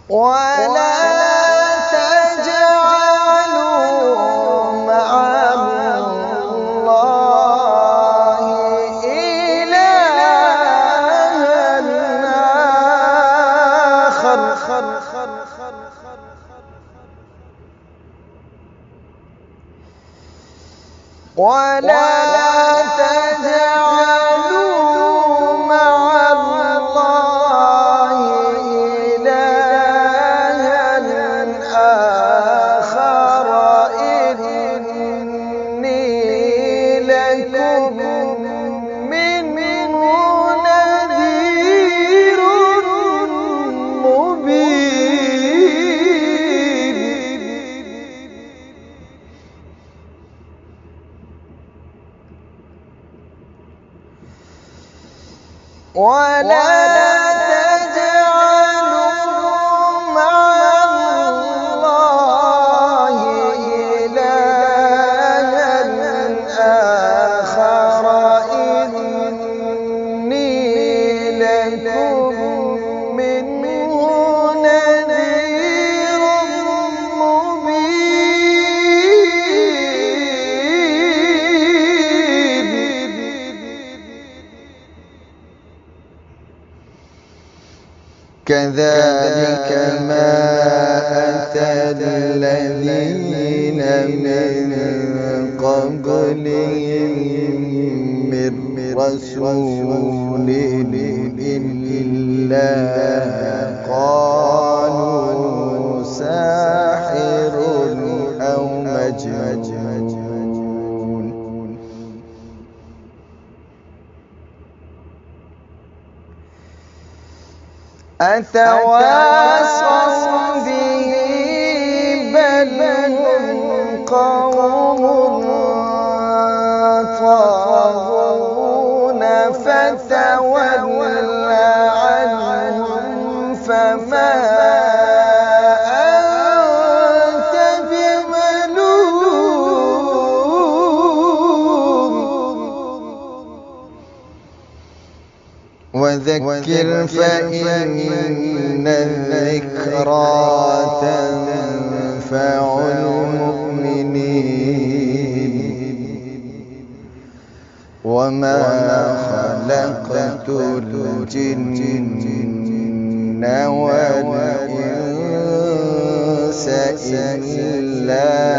ولا تجعلوا مع الله إلها آخر ولا تجعلوا مع الله إلها آخر إني لكم منه نذير مبين. ولا تجعلوا مع الله إلها آخر إني لكم منه نذير كذلك ما أتى الذين من قبلهم من رسول إلا قالوا ساحر أو مجنون. أتواصوا به بل هم قوم طاغون فتول عنهم فما أنت بملوم وذكر فإن الذكرى تنفع المؤمنين وما خلقت الجن والإنس إلا